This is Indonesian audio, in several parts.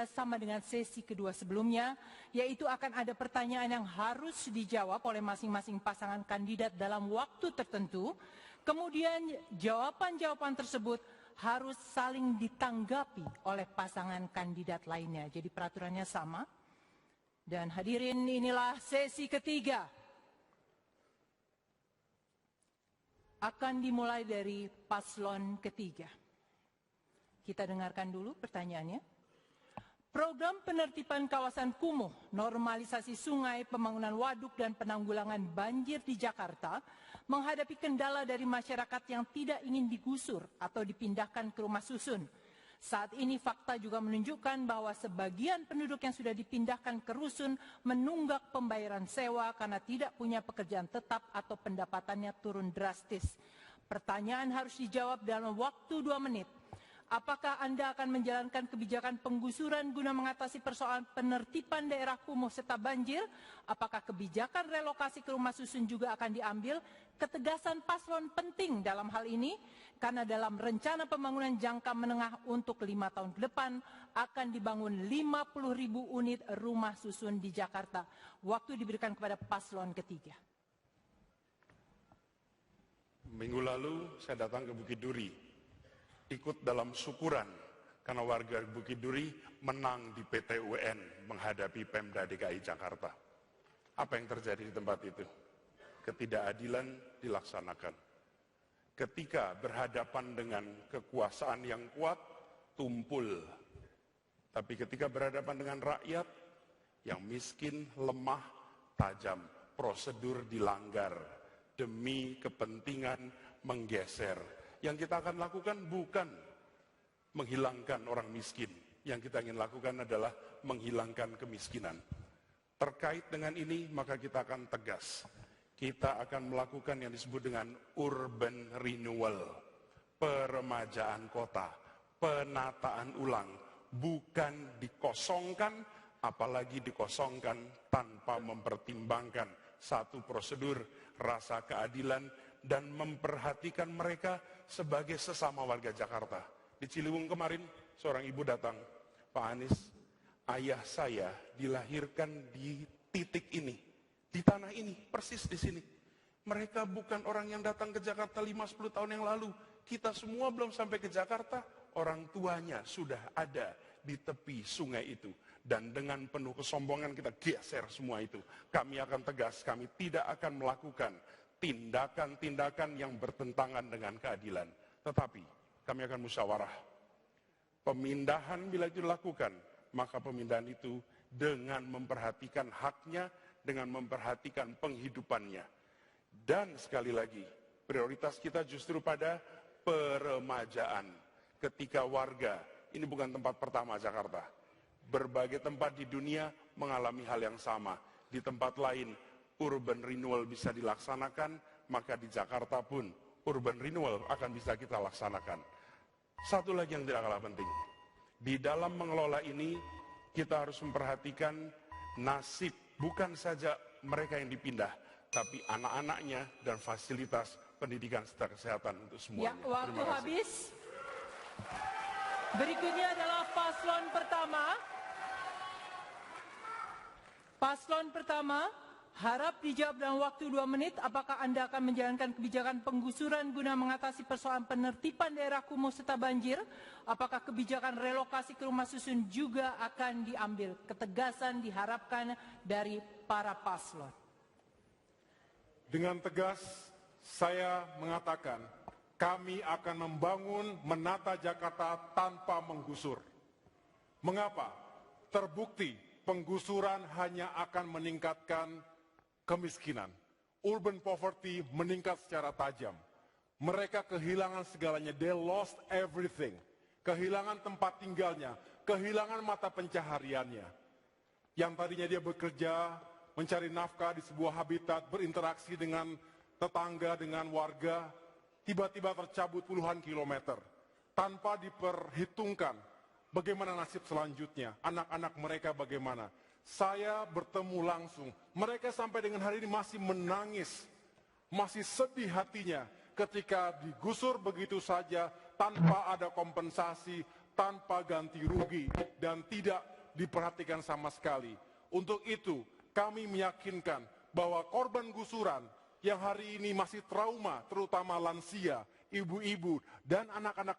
sama dengan sesi kedua sebelumnya, yaitu akan ada pertanyaan yang harus dijawab oleh masing-masing pasangan kandidat dalam waktu tertentu. Kemudian jawaban-jawaban tersebut harus saling ditanggapi oleh pasangan kandidat lainnya. Jadi peraturannya sama. Dan hadirin, inilah sesi ketiga. Akan dimulai dari paslon ketiga. Kita dengarkan dulu pertanyaannya. Program penertiban kawasan kumuh, normalisasi sungai, pembangunan waduk dan penanggulangan banjir di Jakarta menghadapi kendala dari masyarakat yang tidak ingin digusur atau dipindahkan ke rumah susun. Saat ini fakta juga menunjukkan bahwa sebagian penduduk yang sudah dipindahkan ke rusun menunggak pembayaran sewa karena tidak punya pekerjaan tetap atau pendapatannya turun drastis. Pertanyaan harus dijawab dalam waktu 2 menit. Apakah Anda akan menjalankan kebijakan penggusuran guna mengatasi persoalan penertiban daerah kumuh serta banjir? Apakah kebijakan relokasi ke rumah susun juga akan diambil? Ketegasan paslon penting dalam hal ini, karena dalam rencana pembangunan jangka menengah untuk 5 tahun ke depan akan dibangun 50.000 unit rumah susun di Jakarta. Waktu diberikan kepada paslon ketiga. Minggu lalu saya datang ke Bukit Duri, ikut dalam syukuran karena warga Bukit Duri menang di PT UN menghadapi Pemda DKI Jakarta. Apa yang terjadi di tempat itu? Ketidakadilan dilaksanakan. Ketika berhadapan dengan kekuasaan yang kuat, tumpul. Tapi ketika berhadapan dengan rakyat yang miskin, lemah, tajam, prosedur dilanggar demi kepentingan menggeser. Yang kita akan lakukan bukan menghilangkan orang miskin. Yang kita ingin lakukan adalah menghilangkan kemiskinan. Terkait dengan ini, maka kita akan tegas. Kita akan melakukan yang disebut dengan urban renewal. Peremajaan kota, penataan ulang. Bukan dikosongkan, apalagi dikosongkan tanpa mempertimbangkan satu prosedur, rasa keadilan, dan memperhatikan mereka sebagai sesama warga Jakarta. Di Ciliwung kemarin, seorang ibu datang, Pak Anies, ayah saya dilahirkan di titik ini, di tanah ini, persis di sini. Mereka bukan orang yang datang ke Jakarta 5-10 tahun yang lalu. Kita semua belum sampai ke Jakarta, orang tuanya sudah ada di tepi sungai itu. Dan dengan penuh kesombongan kita geser semua itu. Kami akan tegas, kami tidak akan melakukan tindakan-tindakan yang bertentangan dengan keadilan. Tetapi kami akan musyawarah. Pemindahan bila itu dilakukan, maka pemindahan itu dengan memperhatikan haknya, dengan memperhatikan penghidupannya. Dan sekali lagi, prioritas kita justru pada peremajaan. Ketika warga, ini bukan tempat pertama Jakarta. Berbagai tempat di dunia mengalami hal yang sama. Di tempat lain, urban renewal bisa dilaksanakan, maka di Jakarta pun urban renewal akan bisa kita laksanakan. Satu lagi yang tidak kalah penting, di dalam mengelola ini kita harus memperhatikan nasib bukan saja mereka yang dipindah, tapi anak-anaknya dan fasilitas pendidikan serta kesehatan untuk semuanya. Ya, waktu habis. Berikutnya adalah paslon pertama. Paslon pertama, harap dijawab dalam waktu 2 menit, apakah Anda akan menjalankan kebijakan penggusuran guna mengatasi persoalan penertiban daerah kumuh serta banjir? Apakah kebijakan relokasi ke rumah susun juga akan diambil? Ketegasan diharapkan dari para paslon. Dengan tegas, saya mengatakan, kami akan membangun menata Jakarta tanpa menggusur. Mengapa? Terbukti penggusuran hanya akan meningkatkan kemiskinan. Urban poverty meningkat secara tajam. Mereka kehilangan segalanya, they lost everything. Kehilangan tempat tinggalnya, kehilangan mata pencahariannya. Yang tadinya dia bekerja, mencari nafkah di sebuah habitat, berinteraksi dengan tetangga, dengan warga, tiba-tiba tercabut puluhan kilometer. Tanpa diperhitungkan bagaimana nasib selanjutnya, anak-anak mereka bagaimana. Saya bertemu langsung, mereka sampai dengan hari ini masih menangis, masih sedih hatinya ketika digusur begitu saja tanpa ada kompensasi, tanpa ganti rugi dan tidak diperhatikan sama sekali. Untuk itu, kami meyakinkan bahwa korban gusuran yang hari ini masih trauma, terutama lansia, ibu-ibu, dan anak-anak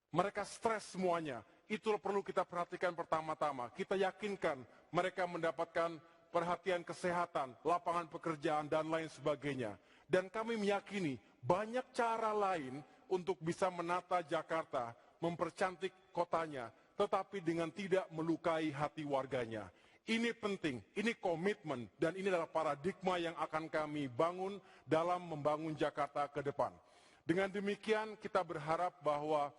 mereka stres semuanya. Itu perlu kita perhatikan pertama-tama. Kita yakinkan mereka mendapatkan perhatian kesehatan, lapangan pekerjaan, dan lain sebagainya. Dan kami meyakini banyak cara lain untuk bisa menata Jakarta, mempercantik kotanya, tetapi dengan tidak melukai hati warganya. Ini penting, ini komitmen, dan ini adalah paradigma yang akan kami bangun dalam membangun Jakarta ke depan. Dengan demikian kita berharap bahwa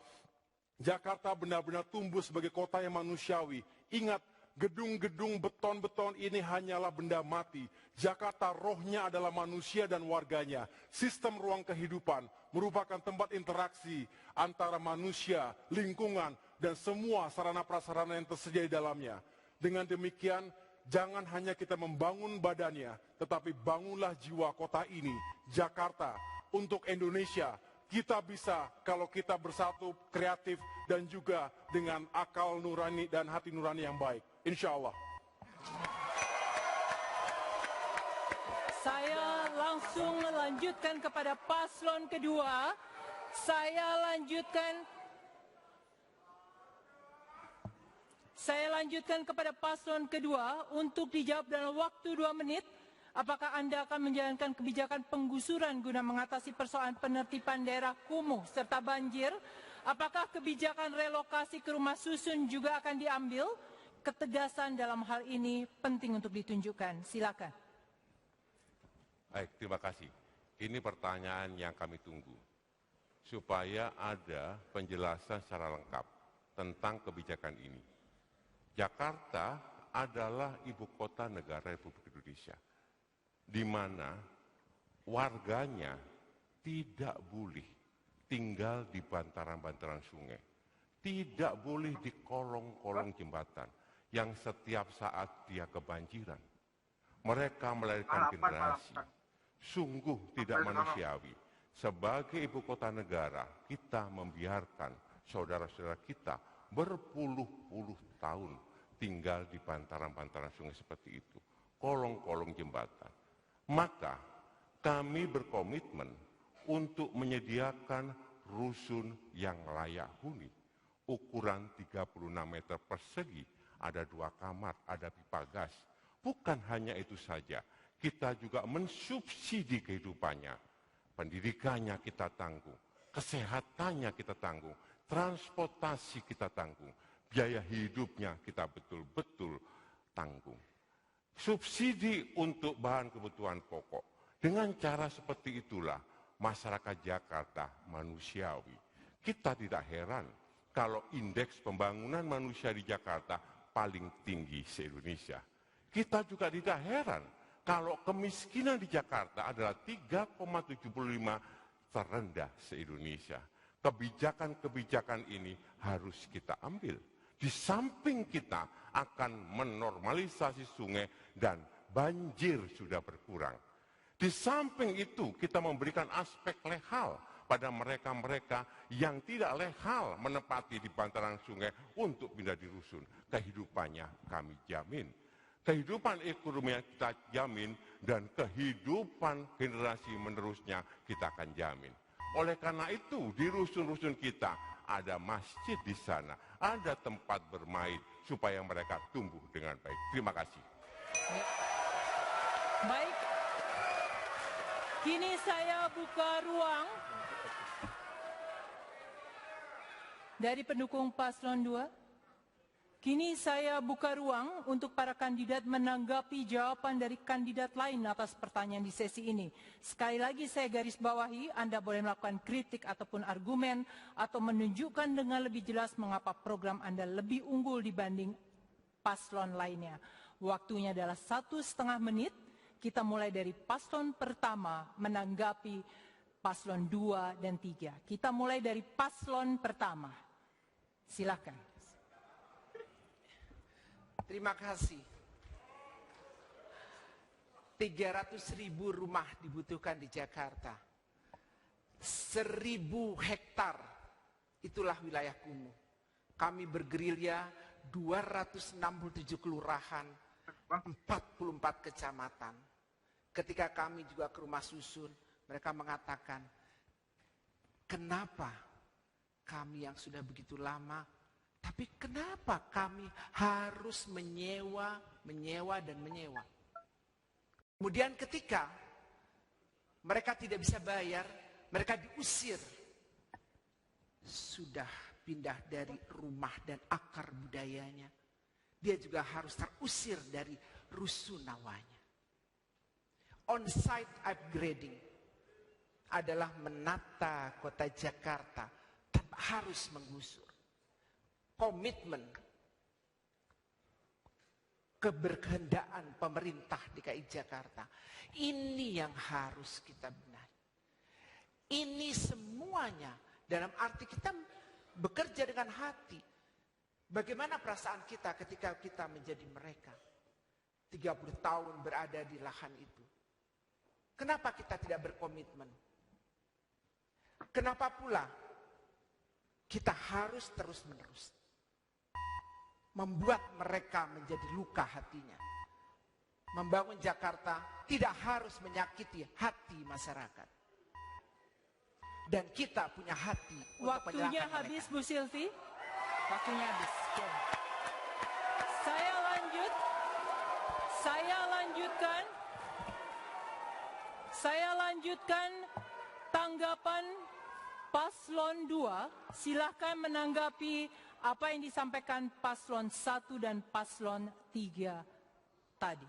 Jakarta benar-benar tumbuh sebagai kota yang manusiawi. Ingat, gedung-gedung beton-beton ini hanyalah benda mati. Jakarta rohnya adalah manusia dan warganya. Sistem ruang kehidupan merupakan tempat interaksi antara manusia, lingkungan, dan semua sarana-prasarana yang tersedia di dalamnya. Dengan demikian, jangan hanya kita membangun badannya, tetapi bangunlah jiwa kota ini, Jakarta, untuk Indonesia. Kita bisa kalau kita bersatu, kreatif, dan juga dengan akal nurani dan hati nurani yang baik. Insya Allah. Saya langsung melanjutkan kepada paslon kedua. Saya lanjutkan kepada paslon kedua untuk dijawab dalam waktu 2 menit. Apakah Anda akan menjalankan kebijakan penggusuran guna mengatasi persoalan penertiban daerah kumuh serta banjir? Apakah kebijakan relokasi ke rumah susun juga akan diambil? Ketegasan dalam hal ini penting untuk ditunjukkan. Silakan. Baik, terima kasih. Ini pertanyaan yang kami tunggu. Supaya ada penjelasan secara lengkap tentang kebijakan ini. Jakarta adalah ibu kota negara Republik Indonesia, di mana warganya tidak boleh tinggal di bantaran-bantaran sungai, tidak boleh di kolong-kolong jembatan yang setiap saat dia kebanjiran. Mereka melahirkan generasi sungguh tidak manusiawi. Sebagai ibu kota negara, kita membiarkan saudara-saudara kita berpuluh-puluh tahun tinggal di bantaran-bantaran sungai seperti itu, kolong-kolong jembatan. Maka kami berkomitmen untuk menyediakan rusun yang layak huni. Ukuran 36 meter persegi, ada 2 kamar, ada pipa gas. Bukan hanya itu saja, kita juga mensubsidi kehidupannya. Pendidikannya kita tanggung, kesehatannya kita tanggung, transportasi kita tanggung, biaya hidupnya kita betul-betul tanggung. Subsidi untuk bahan kebutuhan pokok. Dengan cara seperti itulah masyarakat Jakarta manusiawi. Kita tidak heran kalau indeks pembangunan manusia di Jakarta paling tinggi se-Indonesia. Kita juga tidak heran kalau kemiskinan di Jakarta adalah 3,75 terendah se-Indonesia. Kebijakan-kebijakan ini harus kita ambil. Di samping kita akan menormalisasi sungai dan banjir sudah berkurang. Di samping itu kita memberikan aspek lehal pada mereka-mereka yang tidak lehal menempati di bantaran sungai untuk pindah di rusun. Kehidupannya kami jamin. Kehidupan ekonomi yang kita jamin dan kehidupan generasi menerusnya kita akan jamin. Oleh karena itu di rusun-rusun kita ada masjid di sana, ada tempat bermain supaya mereka tumbuh dengan baik. Terima kasih. Baik, kini saya buka ruang dari pendukung paslon 2. Kini saya buka ruang untuk para kandidat menanggapi jawaban dari kandidat lain atas pertanyaan di sesi ini. Sekali lagi saya garis bawahi, Anda boleh melakukan kritik ataupun argumen atau menunjukkan dengan lebih jelas mengapa program Anda lebih unggul dibanding paslon lainnya. Waktunya adalah 1,5 menit. Kita mulai dari paslon pertama menanggapi paslon 2 dan 3. Kita mulai dari paslon pertama. Silakan. Terima kasih. 300.000 rumah dibutuhkan di Jakarta. 1.000 hektar, itulah wilayah kumuh. kami bergerilya 267 kelurahan, 44 kecamatan. Ketika kami juga ke rumah susun, mereka mengatakan, kenapa kami yang sudah begitu lama, tapi kenapa kami harus menyewa. Kemudian ketika mereka tidak bisa bayar, mereka diusir. Sudah pindah dari rumah dan akar budayanya, dia juga harus terusir dari rusunawanya. On-site upgrading adalah menata kota Jakarta tanpa harus menggusur. Komitmen keberkehendaan pemerintah DKI Jakarta. Ini yang harus kita benahi. Ini semuanya dalam arti kita bekerja dengan hati. Bagaimana perasaan kita ketika kita menjadi mereka? 30 tahun berada di lahan itu. Kenapa kita tidak berkomitmen? Kenapa pula kita harus terus-menerus membuat mereka menjadi luka hatinya? Membangun Jakarta tidak harus menyakiti hati masyarakat. Dan kita punya hati untuk Waktunya menyerahkan habis, mereka. Bu Sylvi. Waktunya habis. Oke. Saya lanjutkan tanggapan Paslon 2. Silahkan menanggapi apa yang disampaikan Paslon 1 dan Paslon 3 tadi.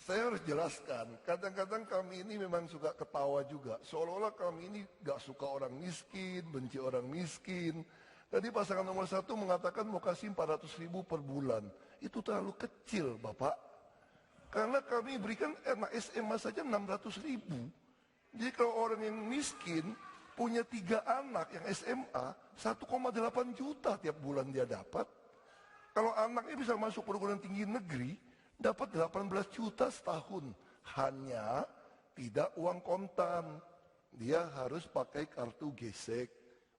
Saya harus jelaskan, kadang-kadang kami ini memang suka ketawa juga. Seolah-olah kami ini gak suka orang miskin, benci orang miskin. Tadi pasangan nomor 1 mengatakan mau kasih 400.000 per bulan. Itu terlalu kecil, Bapak. Karena kami berikan anak SMA saja 600.000. Jadi kalau orang yang miskin punya 3 anak yang SMA, 1,8 juta tiap bulan dia dapat. Kalau anaknya bisa masuk perguruan tinggi negeri, dapat 18 juta setahun. Hanya tidak uang kontan. Dia harus pakai kartu gesek.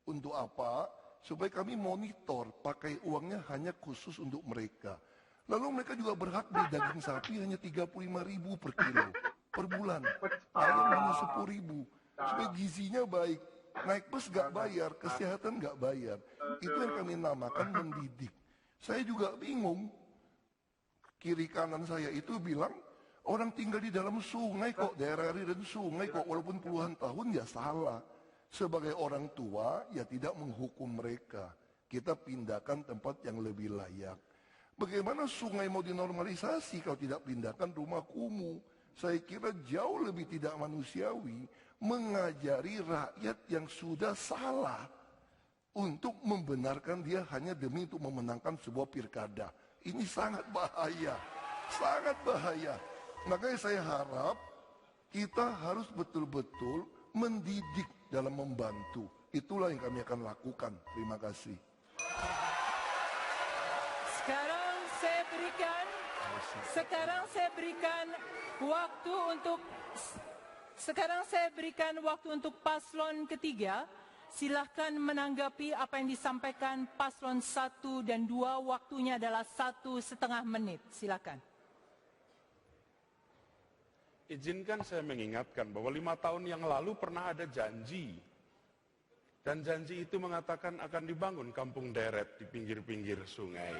Untuk apa? Supaya kami monitor pakai uangnya hanya khusus untuk mereka. Lalu mereka juga berhak beli daging sapi hanya 35.000 per kilo per bulan. Ayam hanya 10.000. Supaya gizinya baik. Naik bus gak bayar, kesehatan gak bayar. Itu yang kami namakan mendidik. Saya juga bingung. Kiri kanan saya itu bilang, orang tinggal di dalam sungai kok, daerah aliran sungai kok, walaupun puluhan tahun ya salah. Sebagai orang tua ya tidak menghukum mereka. Kita pindahkan tempat yang lebih layak. Bagaimana sungai mau dinormalisasi kalau tidak pindahkan rumah kumuh? Saya kira jauh lebih tidak manusiawi mengajari rakyat yang sudah salah untuk membenarkan dia hanya demi untuk memenangkan sebuah pilkada. Ini sangat bahaya, sangat bahaya. Makanya saya harap kita harus betul-betul mendidik dalam membantu. Itulah yang kami akan lakukan. Terima kasih. Sekarang saya berikan waktu untuk paslon ketiga. Silahkan menanggapi apa yang disampaikan paslon 1 dan 2. Waktunya adalah 1,5 menit. Silahkan. Izinkan saya mengingatkan bahwa 5 tahun yang lalu pernah ada janji. Dan janji itu mengatakan akan dibangun kampung deret di pinggir-pinggir sungai.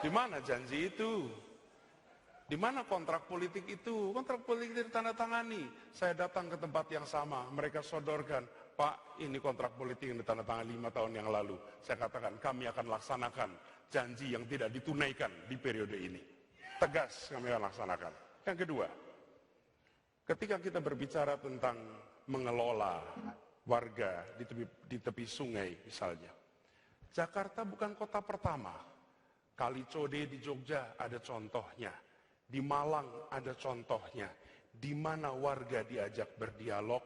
Di mana janji itu? Di mana kontrak politik itu? Kontrak politik ditandatangani. Saya datang ke tempat yang sama, mereka sodorkan, Pak, ini kontrak politik yang ditandatangani 5 tahun yang lalu. Saya katakan, kami akan laksanakan janji yang tidak ditunaikan di periode ini. Tegas kami akan laksanakan. Yang kedua, ketika kita berbicara tentang mengelola warga di tepi sungai misalnya. Jakarta bukan kota pertama. Kalicode di Jogja ada contohnya. Di Malang ada contohnya. Di mana warga diajak berdialog,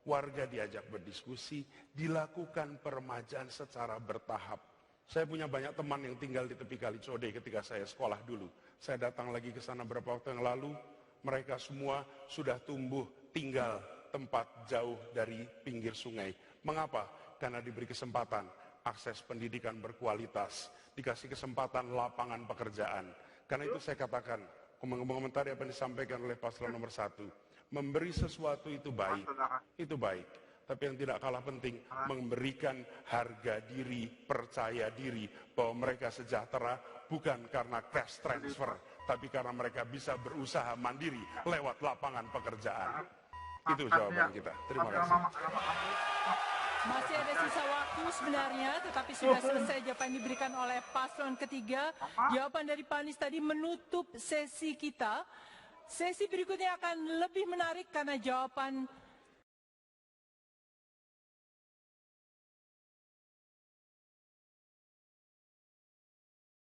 warga diajak berdiskusi, dilakukan peremajaan secara bertahap. Saya punya banyak teman yang tinggal di tepi Kalicode ketika saya sekolah dulu. Saya datang lagi ke sana beberapa waktu yang lalu, mereka semua sudah tumbuh tinggal tempat jauh dari pinggir sungai. Mengapa? karena diberi kesempatan akses pendidikan berkualitas, dikasih kesempatan lapangan pekerjaan. Karena itu saya katakan, komentari apa yang disampaikan oleh paslon nomor 1, memberi sesuatu itu baik. Tapi yang tidak kalah penting, memberikan harga diri, percaya diri, bahwa mereka sejahtera bukan karena cash transfer, tapi karena mereka bisa berusaha mandiri lewat lapangan pekerjaan. Itu jawaban kita. Terima kasih. Masih ada sisa waktu sebenarnya, tetapi sudah selesai jawaban diberikan oleh paslon ketiga. Jawaban dari Pak Anies tadi menutup sesi kita. Sesi berikutnya akan lebih menarik karena jawaban